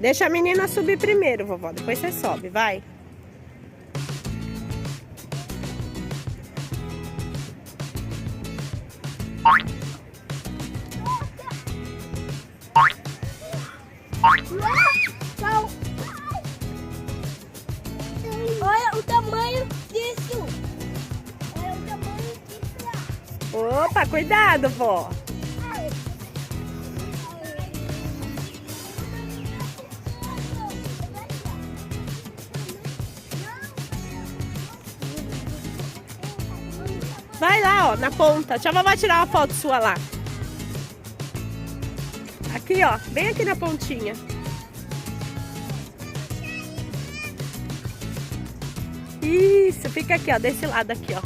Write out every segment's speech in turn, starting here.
Deixa a menina subir primeiro, vovó. Depois você sobe, vai. Olha o tamanho disso. Olha o tamanho disso. Opa, cuidado, vó. Vai lá, ó, na ponta. Deixa a vovó tirar uma foto sua lá. Aqui, ó. Bem aqui na pontinha. Isso, fica aqui, ó. Desse lado aqui, ó.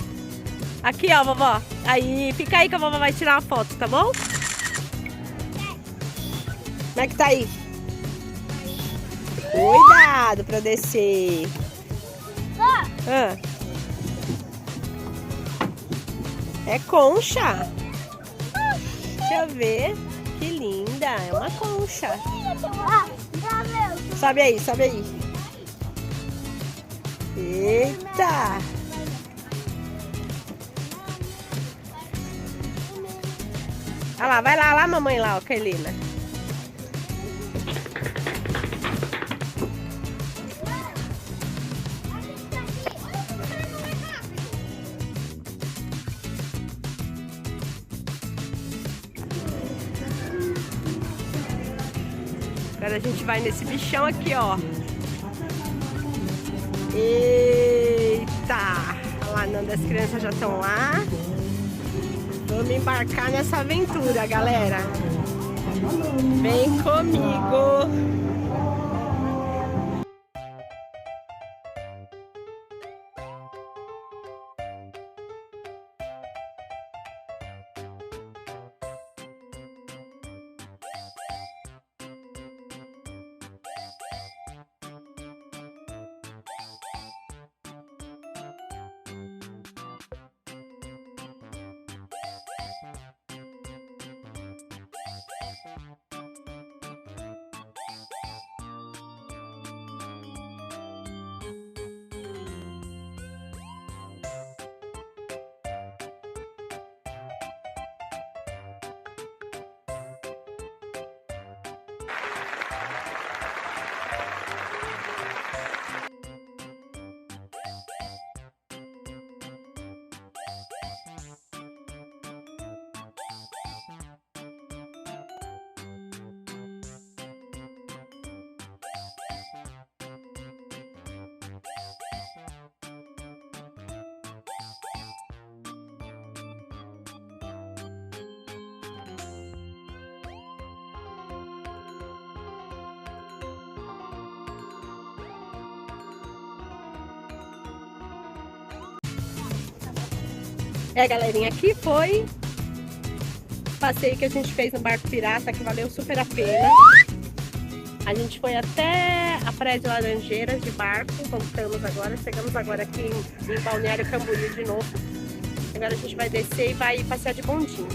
Aqui, ó, vovó. Aí, fica aí que a vovó vai tirar uma foto, tá bom? Como é que tá aí? Cuidado pra descer. Ah. É concha. Deixa eu ver. Que linda. É uma concha. Sobe aí, sobe aí. Eita. Olha lá, vai lá, mamãe lá, ó, Carlina. Agora a gente vai nesse bichão aqui, ó. Eita! Olha lá, Nanda, as crianças já estão lá. Vamos embarcar nessa aventura, galera. Vem comigo. Galerinha, aqui foi o passeio que a gente fez no barco pirata, que valeu super a pena. A gente foi até a Praia de Laranjeiras de barco, voltamos agora, chegamos agora aqui em Balneário Camboriú de novo. Agora a gente vai descer e vai passear de bondinho.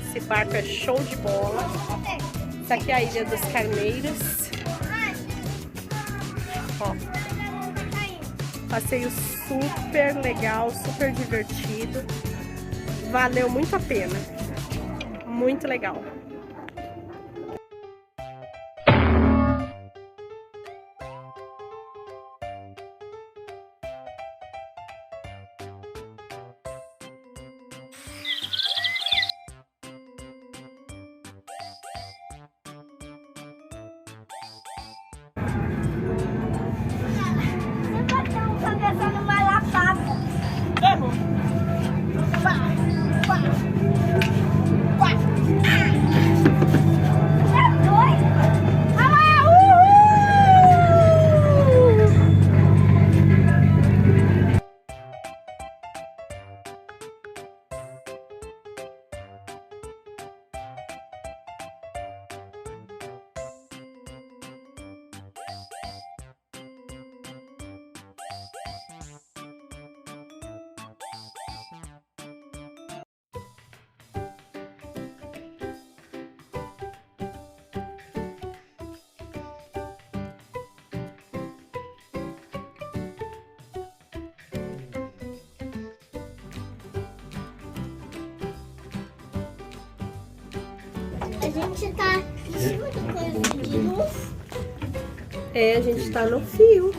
Esse barco é show de bola. Essa aqui é a Ilha dos Carneiros. Ó, passeio super legal, super divertido. Valeu muito a pena. Muito legal. Cabeça não vai lá, papa. Vamos! A gente tá em cima do coisa de luz. É, a gente tá no fio.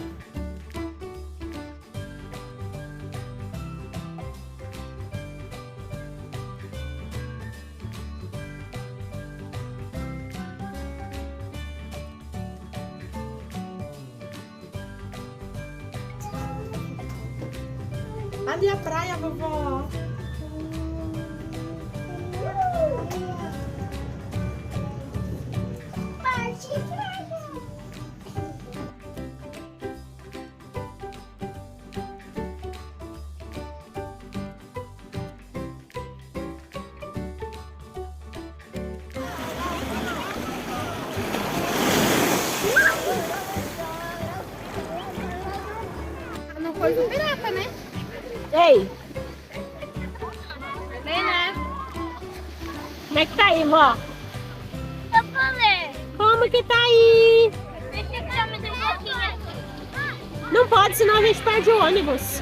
Ali a praia, vovó. Parte praia. Não foi do pirata, né? Ei, Nem, né? como é que tá aí, vó? Eu falei. Como que tá aí? Deixa eu tirar mais um pouquinho aqui. Não pode, senão a gente perde o ônibus.